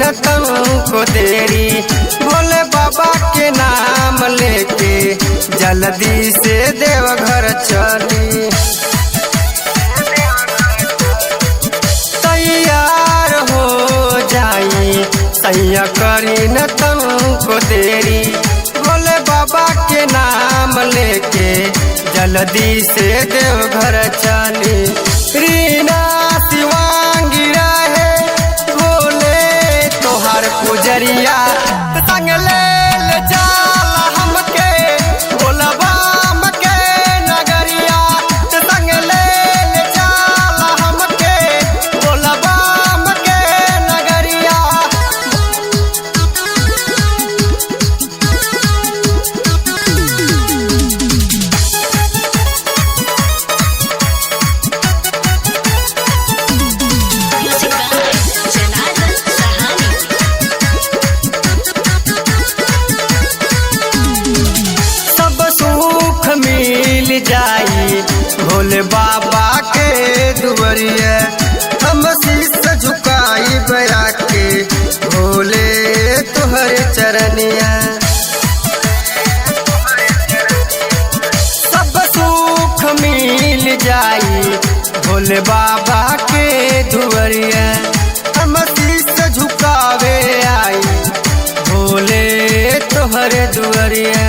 न तुमको देरी। भोले बाबा के नाम लेके जल्दी से देवघर चली। तैयार हो जाई सैया करी न तुमको देरी। भोले बाबा के नाम लेके जल्दी से देवघर चली। रीना शिवांगी रहे भोले तोहर पुजरिया संग ले जाला हमके भोलबा के नगरिया। संग ले जाला हमके भोलबा के नगरिया। मिल जाई भोले बाबा के दुवरिया। हम शीश झुकाई बया के भोले तुहर चरनिया। सब सुख मिल जाई भोले बाबा के दुवरिया। हम शीश झुकावे आई भोले तुहर दुवरिया।